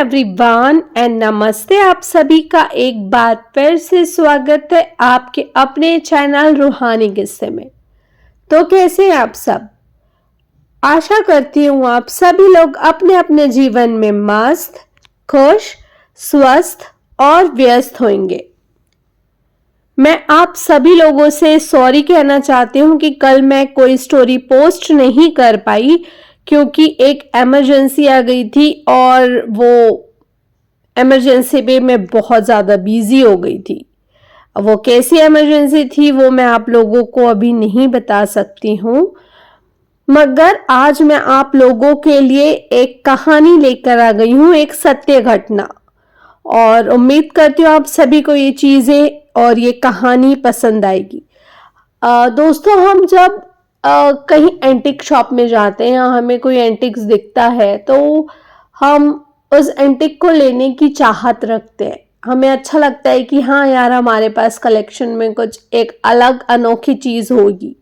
Everyone and नमस्ते। आप सभी का एक बार फिर से स्वागत है आपके अपने चैनल रूहानी किस्से में। तो कैसे हैं आप सब? आशा करती हूँ आप सभी लोग अपने अपने जीवन में मस्त, खुश, स्वस्थ और व्यस्त होंगे। मैं आप सभी लोगों से सॉरी कहना चाहती हूँ कि कल मैं कोई स्टोरी पोस्ट नहीं कर पाई क्योंकि एक इमरजेंसी आ गई थी और वो इमरजेंसी पे मैं बहुत ज़्यादा बिजी हो गई थी। अब वो कैसी इमरजेंसी थी वो मैं आप लोगों को अभी नहीं बता सकती हूँ, मगर आज मैं आप लोगों के लिए एक कहानी लेकर आ गई हूँ, एक सत्य घटना। और उम्मीद करती हूँ आप सभी को ये चीज़ें और ये कहानी पसंद आएगी। दोस्तों, हम जब कहीं एंटिक शॉप में जाते हैं या हमें कोई एंटिक्स दिखता है तो हम उस एंटिक को लेने की चाहत रखते हैं। हमें अच्छा लगता है कि हाँ यार, हमारे पास कलेक्शन में कुछ एक अलग अनोखी चीज़ होगी।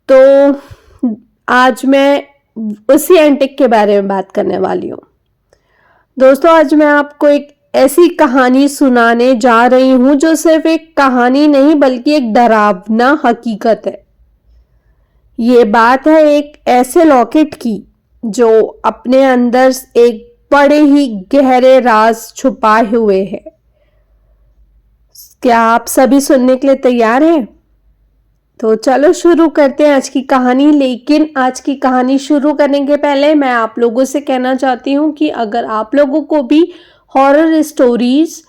तो आज मैं उसी एंटिक के बारे में बात करने वाली हूँ। दोस्तों, आज मैं आपको एक ऐसी कहानी सुनाने जा रही हूं जो सिर्फ एक कहानी नहीं बल्कि एक डरावना हकीकत है। ये बात है एक ऐसे लॉकेट की जो अपने अंदर एक बड़े ही गहरे राज छुपाए हुए है। क्या आप सभी सुनने के लिए तैयार हैं? तो चलो शुरू करते हैं आज की कहानी। लेकिन आज की कहानी शुरू करने के पहले मैं आप लोगों से कहना चाहती हूँ कि अगर आप लोगों को भी horror stories,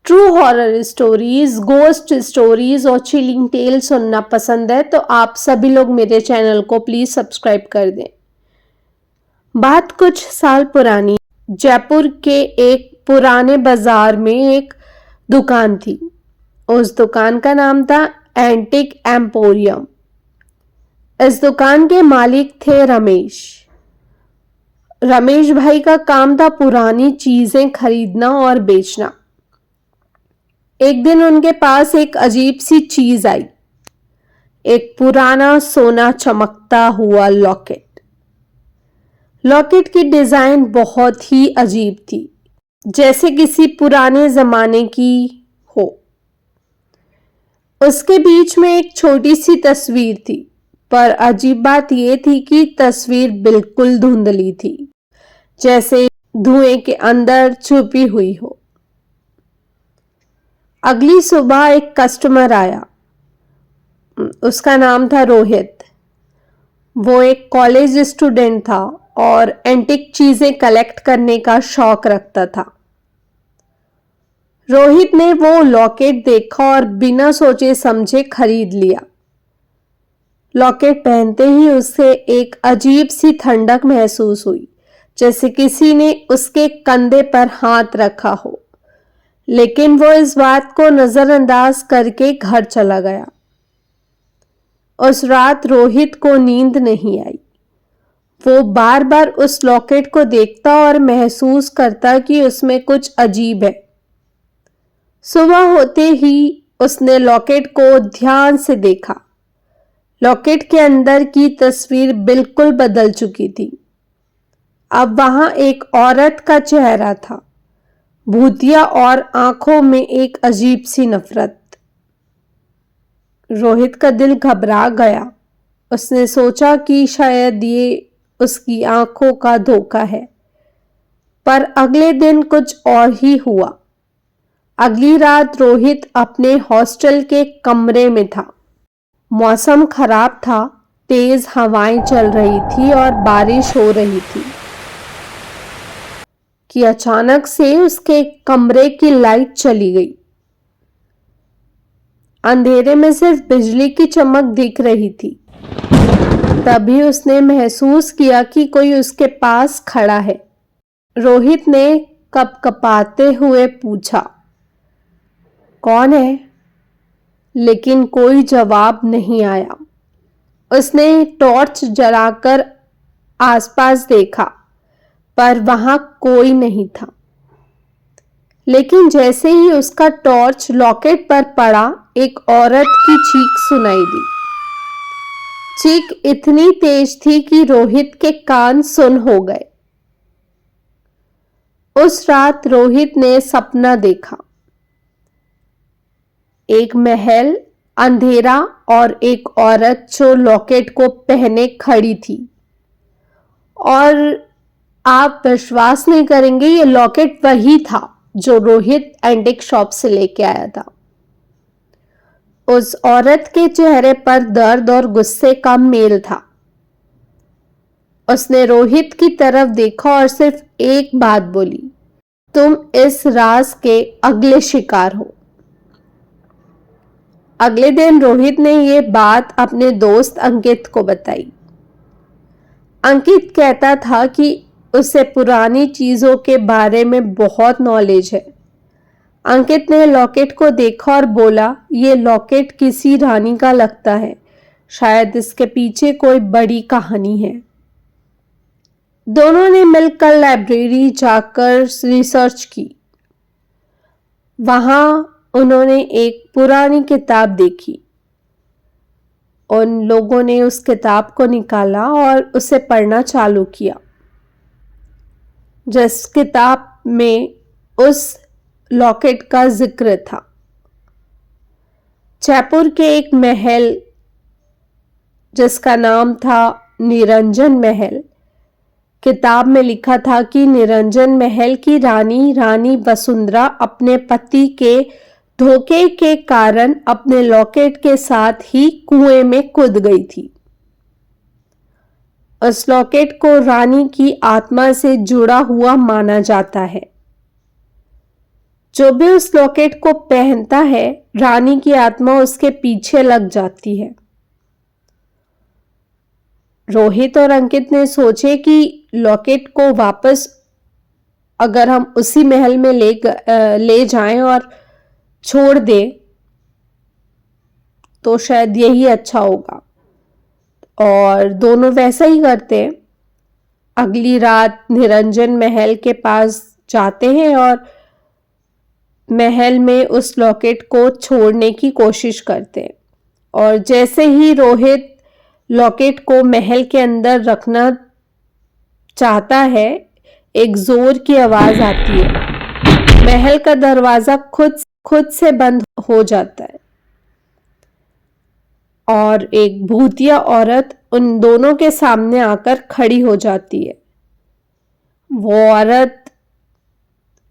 true horror stories, ghost stories और चिलिंग टेल सुनना पसंद है तो आप सभी लोग मेरे चैनल को प्लीज सब्सक्राइब कर दें। बात कुछ साल पुरानी। जयपुर के एक पुराने बाजार में एक दुकान थी। उस दुकान का नाम था एंटिक एम्पोरियम। इस दुकान के मालिक थे रमेश। रमेश भाई का काम था पुरानी चीजें खरीदना और बेचना। एक दिन उनके पास एक अजीब सी चीज आई, एक पुराना सोना चमकता हुआ लॉकेट। लॉकेट की डिजाइन बहुत ही अजीब थी, जैसे किसी पुराने जमाने की हो। उसके बीच में एक छोटी सी तस्वीर थी, पर अजीब बात यह थी कि तस्वीर बिल्कुल धुंधली थी, जैसे धुएं के अंदर छुपी हुई हो। अगली सुबह एक कस्टमर आया। उसका नाम था रोहित। वो एक कॉलेज स्टूडेंट था और एंटिक चीजें कलेक्ट करने का शौक रखता था। रोहित ने वो लॉकेट देखा और बिना सोचे समझे खरीद लिया। लॉकेट पहनते ही उसे एक अजीब सी ठंडक महसूस हुई, जैसे किसी ने उसके कंधे पर हाथ रखा हो। लेकिन वो इस बात को नजरअंदाज करके घर चला गया। उस रात रोहित को नींद नहीं आई। वो बार बार उस लॉकेट को देखता और महसूस करता कि उसमें कुछ अजीब है। सुबह होते ही उसने लॉकेट को ध्यान से देखा। लॉकेट के अंदर की तस्वीर बिल्कुल बदल चुकी थी। अब वहां एक औरत का चेहरा था, भूतिया और आंखों में एक अजीब सी नफरत। रोहित का दिल घबरा गया। उसने सोचा कि शायद ये उसकी आंखों का धोखा है, पर अगले दिन कुछ और ही हुआ। अगली रात रोहित अपने हॉस्टल के कमरे में था। मौसम खराब था, तेज हवाएं चल रही थी और बारिश हो रही थी कि अचानक से उसके कमरे की लाइट चली गई। अंधेरे में सिर्फ बिजली की चमक दिख रही थी। तभी उसने महसूस किया कि कोई उसके पास खड़ा है। रोहित ने कपकपाते हुए पूछा, कौन है? लेकिन कोई जवाब नहीं आया। उसने टॉर्च जलाकर आसपास देखा, पर वहां कोई नहीं था। लेकिन जैसे ही उसका टॉर्च लॉकेट पर पड़ा, एक औरत की चीख सुनाई दी। चीख इतनी तेज थी कि रोहित के कान सुन हो गए। उस रात रोहित ने सपना देखा। एक महल, अंधेरा और एक औरत जो लॉकेट को पहने खड़ी थी। और आप विश्वास नहीं करेंगे, ये लॉकेट वही था जो रोहित एंटिक शॉप से लेके आया था। उस औरत के चेहरे पर दर्द और गुस्से का मेल था। उसने रोहित की तरफ देखा और सिर्फ एक बात बोली, तुम इस राज के अगले शिकार हो। अगले दिन रोहित ने ये बात अपने दोस्त अंकित को बताई। अंकित कहता था कि उसे पुरानी चीजों के बारे में बहुत नॉलेज है। अंकित ने लॉकेट को देखा और बोला, ये लॉकेट किसी रानी का लगता है, शायद इसके पीछे कोई बड़ी कहानी है। दोनों ने मिलकर लाइब्रेरी जाकर रिसर्च की। वहां उन्होंने एक पुरानी किताब देखी। उन लोगों ने उस किताब को निकाला और उसे पढ़ना चालू किया। जिस किताब में उस लॉकेट का जिक्र था, जयपुर के एक महल जिसका नाम था निरंजन महल। किताब में लिखा था कि निरंजन महल की रानी वसुंधरा अपने पति के धोखे के कारण अपने लॉकेट के साथ ही कुएं में कूद गई थी। उस लॉकेट को रानी की आत्मा से जुड़ा हुआ माना जाता है। जो भी उस लॉकेट को पहनता है, रानी की आत्मा उसके पीछे लग जाती है। रोहित और अंकित ने सोचे कि लॉकेट को वापस अगर हम उसी महल में ले जाएं और छोड़ दें तो शायद यही अच्छा होगा। और दोनों वैसा ही करते हैं। अगली रात निरंजन महल के पास जाते हैं और महल में उस लॉकेट को छोड़ने की कोशिश करते हैं। और जैसे ही रोहित लॉकेट को महल के अंदर रखना चाहता है, एक जोर की आवाज आती है। महल का दरवाजा खुद से बंद हो जाता है और एक भूतिया औरत उन दोनों के सामने आकर खड़ी हो जाती है। वो औरत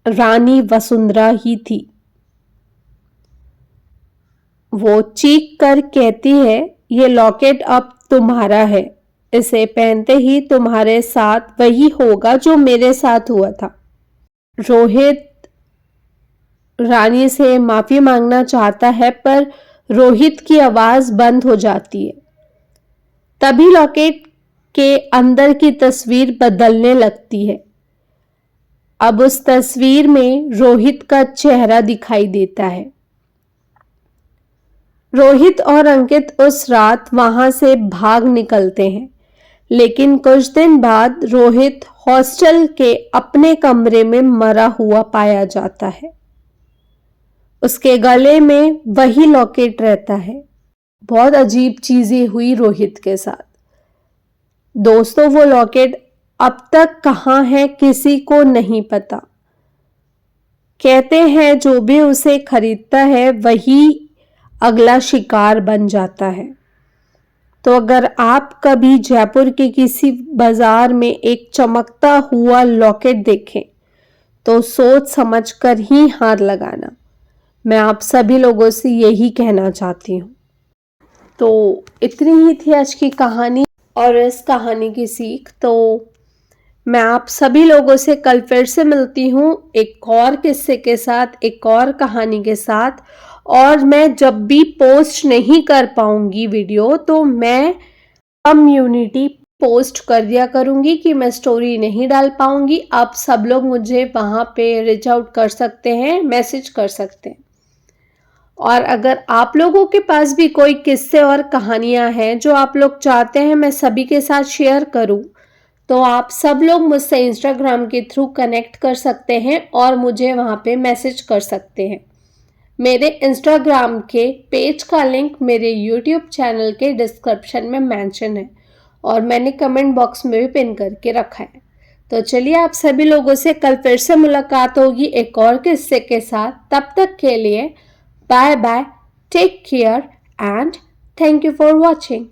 रानी वसुंधरा ही थी। वो चीख कर कहती है, ये लॉकेट अब तुम्हारा है। इसे पहनते ही तुम्हारे साथ वही होगा जो मेरे साथ हुआ था। रोहित रानी से माफी मांगना चाहता है, पर रोहित की आवाज बंद हो जाती है। तभी लॉकेट के अंदर की तस्वीर बदलने लगती है। अब उस तस्वीर में रोहित का चेहरा दिखाई देता है। रोहित और अंकित उस रात वहां से भाग निकलते हैं, लेकिन कुछ दिन बाद रोहित हॉस्टल के अपने कमरे में मरा हुआ पाया जाता है। उसके गले में वही लॉकेट रहता है। बहुत अजीब चीजें हुई रोहित के साथ। दोस्तों, वो लॉकेट अब तक कहाँ है किसी को नहीं पता। कहते हैं जो भी उसे खरीदता है वही अगला शिकार बन जाता है। तो अगर आप कभी जयपुर के किसी बाजार में एक चमकता हुआ लॉकेट देखें तो सोच समझकर ही हाथ लगाना। मैं आप सभी लोगों से यही कहना चाहती हूँ। तो इतनी ही थी आज की कहानी और इस कहानी की सीख। तो मैं आप सभी लोगों से कल फिर से मिलती हूँ एक और किस्से के साथ, एक और कहानी के साथ। और मैं जब भी पोस्ट नहीं कर पाऊंगी वीडियो तो मैं कम्युनिटी पोस्ट कर दिया करूंगी कि मैं स्टोरी नहीं डाल पाऊंगी। आप सब लोग मुझे वहां पे रीच आउट कर सकते हैं, मैसेज कर सकते हैं। और अगर आप लोगों के पास भी कोई किस्से और कहानियां हैं जो आप लोग चाहते हैं मैं सभी के साथ शेयर करूं, तो आप सब लोग मुझसे इंस्टाग्राम के थ्रू कनेक्ट कर सकते हैं और मुझे वहां पे मैसेज कर सकते हैं। मेरे इंस्टाग्राम के पेज का लिंक मेरे यूट्यूब चैनल के डिस्क्रिप्शन में मेंशन है और मैंने कमेंट बॉक्स में भी पिन करके रखा है। तो चलिए आप सभी लोगों से कल फिर से मुलाकात होगी एक और किस्से के साथ। तब तक के लिए bye bye, take care and thank you for watching.